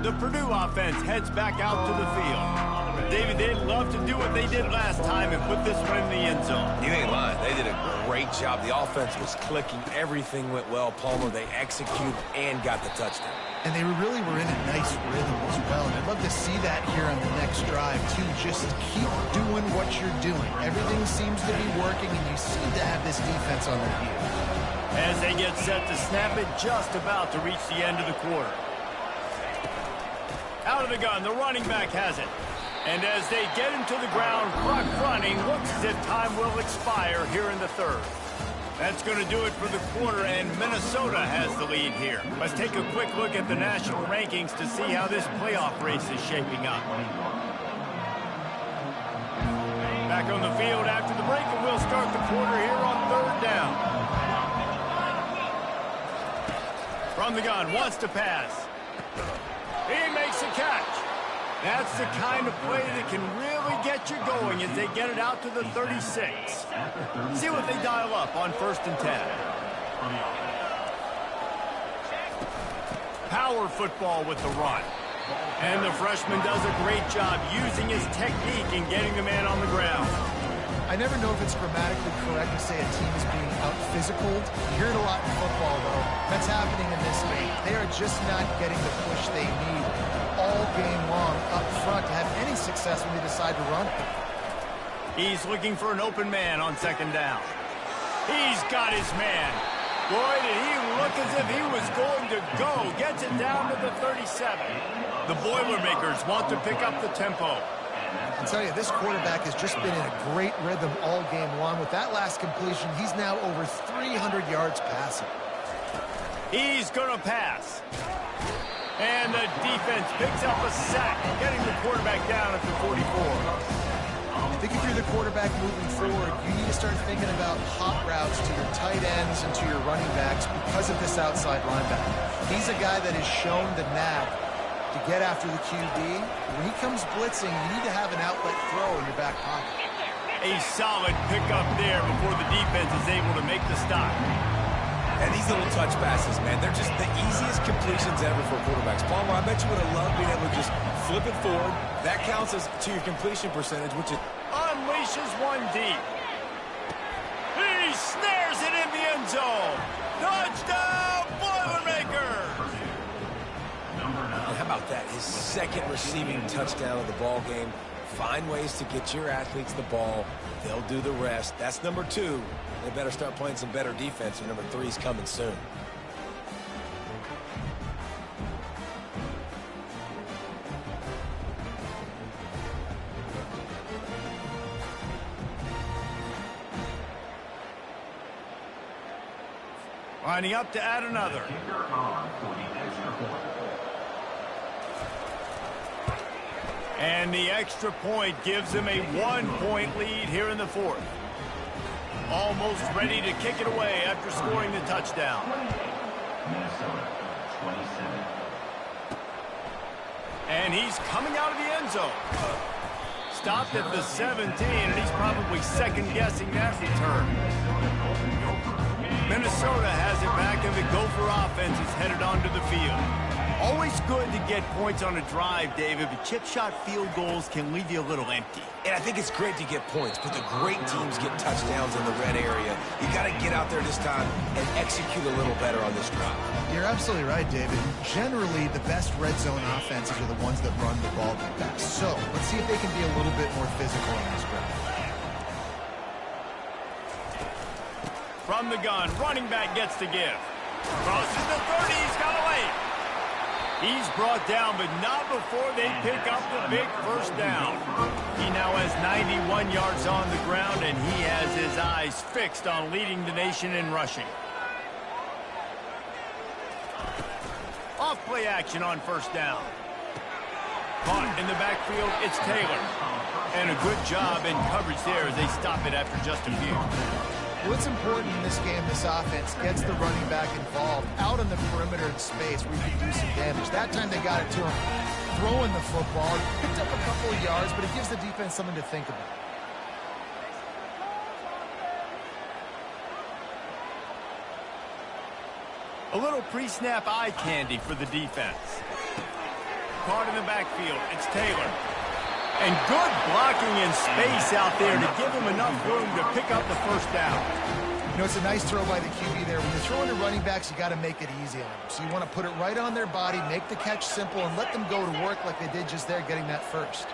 The Purdue offense heads back out to the field. David, they'd love to do what they did last time and put this one in the end zone. You ain't lying. They did a great job. The offense was clicking. Everything went well. Palmer, they executed and got the touchdown. And they really were in a nice rhythm as well. And I'd love to see that here on the next drive, too. Just keep doing what you're doing. Everything seems to be working, and you seem to have this defense on their heels. As they get set to snap it, just about to reach the end of the quarter. Out of the gun, the running back has it. And as they get him to the ground, clock running, looks as if time will expire here in the third. That's going to do it for the quarter, and Minnesota has the lead here. Let's take a quick look at the national rankings to see how this playoff race is shaping up. Back on the field after the break, and we'll start the quarter here on third down. From the gun, wants to pass. He makes a catch. That's the kind of play that can really get you going as they get it out to the 36. See what they dial up on 1st and 10. Power football with the run. And the freshman does a great job using his technique and getting the man on the ground. I never know if it's grammatically correct to say a team is being out-physicaled. You hear it a lot in football, though. That's happening in this game. They are just not getting the push they need all game long up front to have any success when they decide to run it. He's looking for an open man on 2nd down. He's got his man. Boy, did he look as if he was going to go. Gets it down to the 37. The Boilermakers want to pick up the tempo. I'll tell you, this quarterback has just been in a great rhythm all game long. With that last completion, he's now over 300 yards passing. He's going to pass. And the defense picks up a sack, getting the quarterback down at the 44. I think if you're the quarterback moving forward, you need to start thinking about hot routes to your tight ends and to your running backs because of this outside linebacker. He's a guy that has shown the knack to get after the QB. When he comes blitzing, you need to have an outlet throw in your back pocket. A solid pickup there before the defense is able to make the stop. And these little touch passes, man, they're just the easiest completions ever for quarterbacks. Palmer, I bet you would have loved being able to just flip it forward. That counts as to your completion percentage, which is... Unleashes one deep. He snares it in the end zone. Touchdown, Boilermakers! And how about that? His 2nd receiving touchdown of the ball game. Find ways to get your athletes the ball. They'll do the rest. That's number 2. They better start playing some better defense, and number 3 is coming soon. Lining up to add another. And the extra point gives them a 1-point lead here in the 4th. Almost ready to kick it away after scoring the touchdown. Minnesota, 27. And he's coming out of the end zone. Stopped at the 17, and he's probably second-guessing that return. Minnesota has it back, and the Gopher offense is headed onto the field. Always good to get points on a drive, David, but chip shot field goals can leave you a little empty. And I think it's great to get points, but the great teams get touchdowns in the red area. You got to get out there this time and execute a little better on this drive. You're absolutely right, David. Generally, the best red zone offenses are the ones that run the ball the best. So let's see if they can be a little bit more physical on this drive. From the gun, running back gets to give. Crosses the 30, he's got away. He's brought down, but not before they pick up the big first down. He now has 91 yards on the ground, and he has his eyes fixed on leading the nation in rushing. Off play action on 1st down. Caught in the backfield, it's Taylor. And a good job in coverage there as they stop it after just a few. What's important in this game, this offense gets the running back involved out on the perimeter in space where you can do some damage. That time they got it to him throwing the football. Picked up a couple of yards, but it gives the defense something to think about. A little pre-snap eye candy for the defense. caught in the backfield. It's Taylor. And good blocking in space out there to give him enough room to pick up the first down. You know, it's a nice throw by the QB there. When you're throwing to running backs, you got to make it easy on them. So you want to put it right on their body, make the catch simple, and let them go to work like they did just there, getting that first.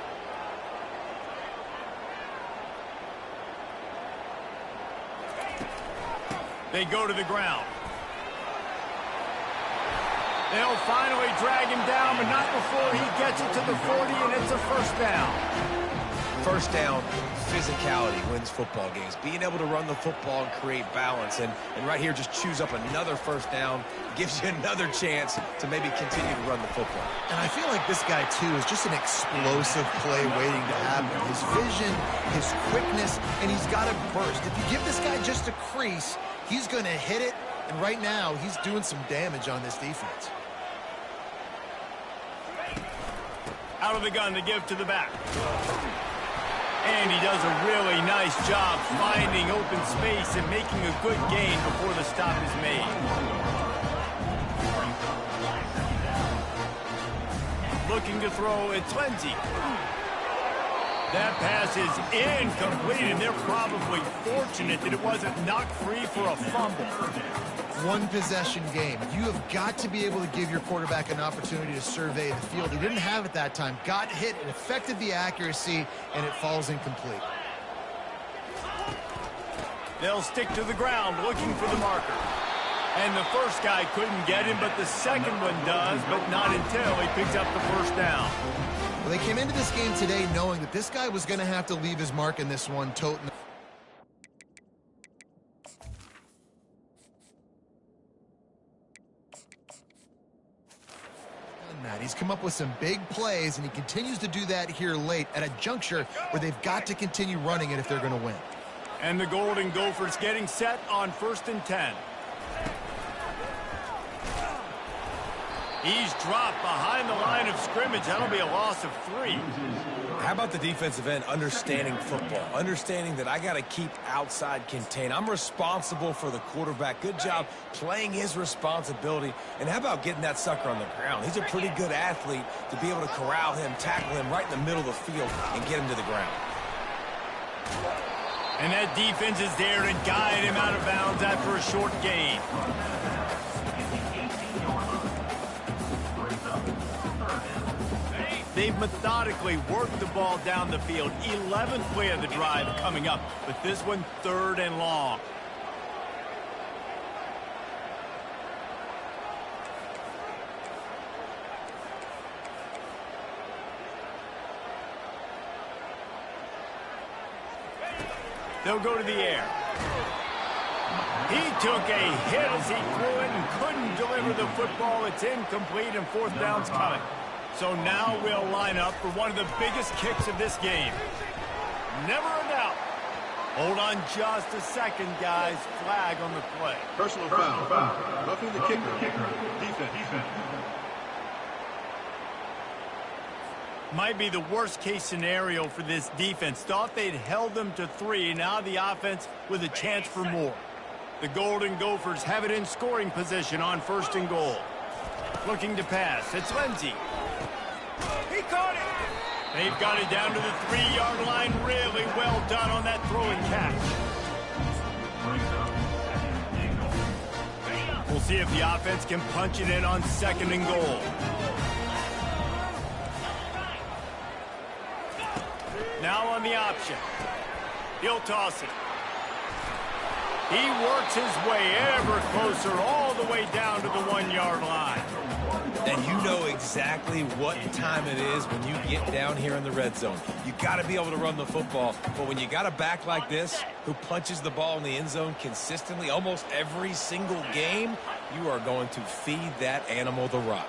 They go to the ground. They'll finally drag him down, but not before he gets it to the 40, and it's a first down. First down, physicality wins football games. Being able to run the football and create balance. And right here, just choose up another first down. Gives you another chance to maybe continue to run the football. And I feel like this guy, too, is just an explosive play waiting to happen. His vision, his quickness, and he's got a burst. If you give this guy just a crease, he's going to hit it. And right now, he's doing some damage on this defense. Out of the gun to give to the back. And he does a really nice job finding open space and making a good gain before the stop is made. Looking to throw, it's Lindsey. That pass is incomplete, and they're probably fortunate that it wasn't knocked free for a fumble. One possession game. You have got to be able to give your quarterback an opportunity to survey the field. He didn't have it that time. Got hit, it affected the accuracy, and it falls incomplete. They'll stick to the ground looking for the marker. And the first guy couldn't get him, but the second one does, but not until he picked up the first down. Well, they came into this game today knowing that this guy was going to have to leave his mark in this one, toting. He's come up with some big plays, and he continues to do that here late at a juncture where they've got to continue running it if they're going to win. And the Golden Gophers getting set on 1st and 10. He's dropped behind the line of scrimmage. That'll be a loss of 3. How about the defensive end understanding football, understanding that I got to keep outside contain. I'm responsible for the quarterback. Good job playing his responsibility. And how about getting that sucker on the ground? He's a pretty good athlete to be able to corral him, tackle him right in the middle of the field, and get him to the ground. And that defense is there to guide him out of bounds after a short gain. They've methodically worked the ball down the field. 11th play of the drive coming up, but this one 3rd and long. They'll go to the air. He took a hit as he threw it and couldn't deliver the football. It's incomplete, and 4th down's coming. So now we'll line up for one of the biggest kicks of this game. Never a doubt. Hold on just a second, guys. Flag on the play. Personal foul. Roughing the kicker. Defense. Might be the worst-case scenario for this defense. Thought they'd held them to 3. Now the offense with a chance for more. The Golden Gophers have it in scoring position on 1st and goal. Looking to pass. It's Lindsey. He caught it. They've got it down to the 3-yard line. Really well done on that throw and catch. We'll see if the offense can punch it in on 2nd and goal. Now on the option. He'll toss it. He works his way ever closer all the way down to the 1-yard line. And you know exactly what time it is when you get down here in the red zone. You got to be able to run the football. But when you got a back like this who punches the ball in the end zone consistently almost every single game, you are going to feed that animal the rock.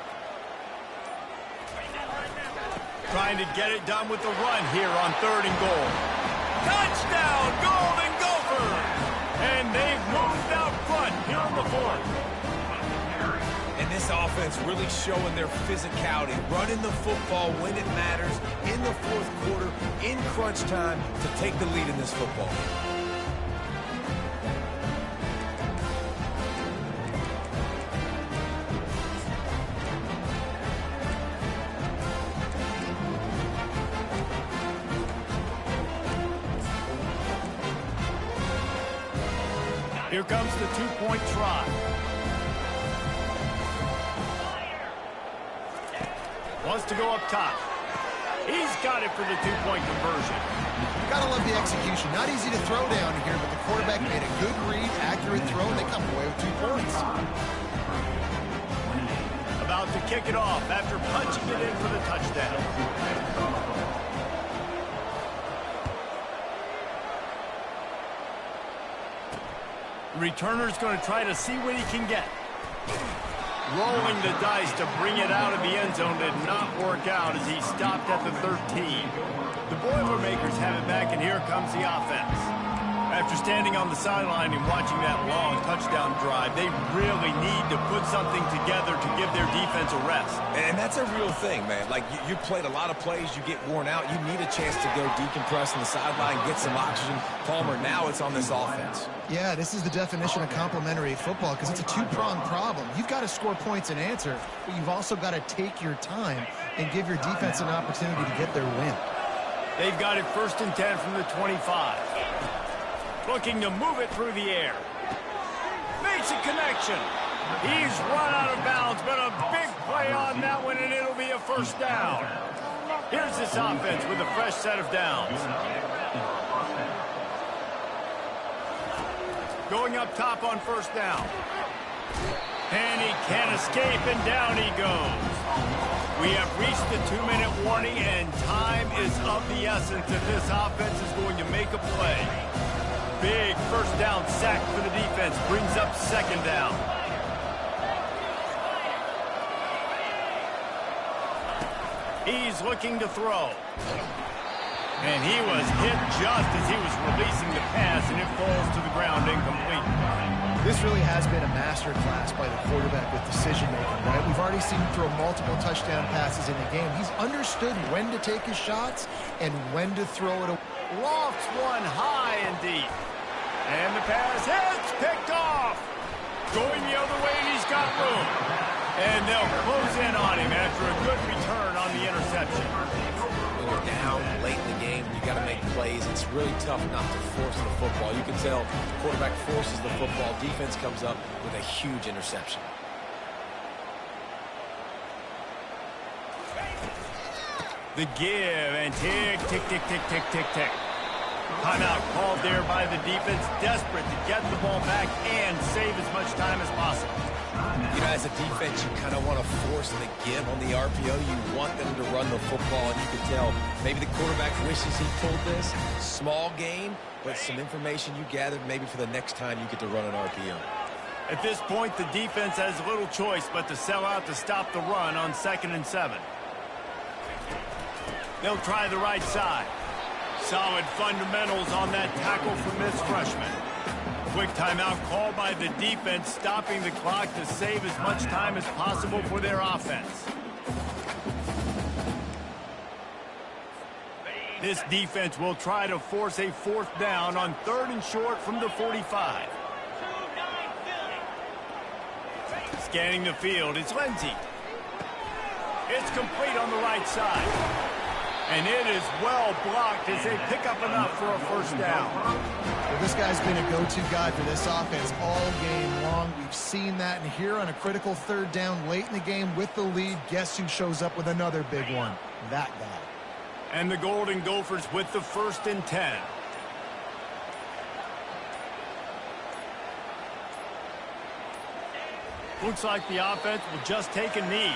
Trying to get it done with the run here on 3rd and goal. Touchdown, Golden Gophers! And they've moved out front here in the 4th. And this offense really showing their physicality, running the football when it matters, in the 4th quarter, in crunch time, to take the lead in this football. Here comes the two-point try. Wants to go up top. He's got it for the two-point conversion. Gotta love the execution. Not easy to throw down here, but the quarterback made a good read, accurate throw, and they come away with 2 points. About to kick it off after punching it in for the touchdown. The returner's going to try to see what he can get. Rolling the dice to bring it out of the end zone did not work out as he stopped at the 13. The Boilermakers have it back, and here comes the offense. After standing on the sideline and watching that long touchdown drive, they really need to put something together to give their defense a rest. And that's a real thing, man. Like, you played a lot of plays, you get worn out, you need a chance to go decompress on the sideline, get some oxygen. Palmer, now it's on this offense. Yeah, this is the definition of complementary football because it's a 2-pronged problem. You've got to score points and answer, but you've also got to take your time and give your defense an opportunity to get their win. They've got it 1st and 10 from the 25. Looking to move it through the air. Makes a connection. He's run out of bounds, but a big play on that one, and it'll be a 1st down. Here's this offense with a fresh set of downs. Going up top on 1st down. And he can't escape, and down he goes. We have reached the 2-minute warning, and time is of the essence if this offense is going to make a play. Big 1st down sack for the defense brings up 2nd down. He's looking to throw. And he was hit just as he was releasing the pass, and it falls to the ground incomplete. This really has been a masterclass by the quarterback with decision-making, right? We've already seen him throw multiple touchdown passes in the game. He's understood when to take his shots and when to throw it away. Lofts one high and deep. And the pass hits, picked off. Going the other way, and he's got room. And they'll close in on him after a good return on the interception. When you're down late in the game, you got to make plays. It's really tough not to force the football. You can tell the quarterback forces the football. Defense comes up with a huge interception. The give, and tick, tick, tick, tick, tick, tick, tick. Timeout called there by the defense, desperate to get the ball back and save as much time as possible. You know, as a defense, you kind of want to force the give on the RPO. You want them to run the football, and you can tell maybe the quarterback wishes he pulled this. Small gain, but some information you gathered maybe for the next time you get to run an RPO. At this point, the defense has little choice but to sell out to stop the run on 2nd and 7. They'll try the right side. Solid fundamentals on that tackle from this freshman. Quick timeout called by the defense, stopping the clock to save as much time as possible for their offense. This defense will try to force a 4th down on 3rd and short from the 45. Scanning the field, it's Lindsey. It's complete on the right side. And it is well blocked as they pick up enough for a 1st down. Well, this guy's been a go-to guy for this offense all game long. We've seen that, and here on a critical 3rd down late in the game with the lead, guess who shows up with another big one? That guy. And the Golden Gophers with the 1st and 10. Looks like the offense will just take a knee.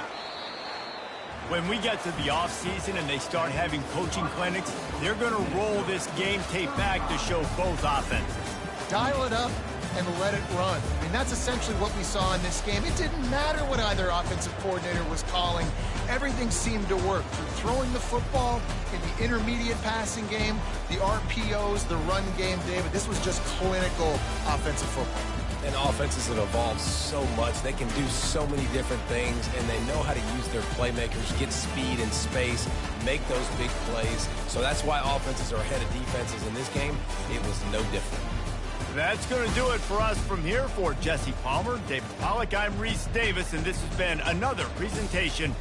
When we get to the offseason and they start having coaching clinics, they're going to roll this game tape back to show both offenses. Dial it up and let it run. I mean, that's essentially what we saw in this game. It didn't matter what either offensive coordinator was calling. Everything seemed to work. Throwing the football in the intermediate passing game, the RPOs, the run game, David, this was just clinical offensive football. And offenses that evolve so much, they can do so many different things, and they know how to use their playmakers, get speed and space, make those big plays. So that's why offenses are ahead of defenses in this game. It was no different. That's going to do it for us from here. For Jesse Palmer, David Pollack, I'm Reese Davis, and this has been another presentation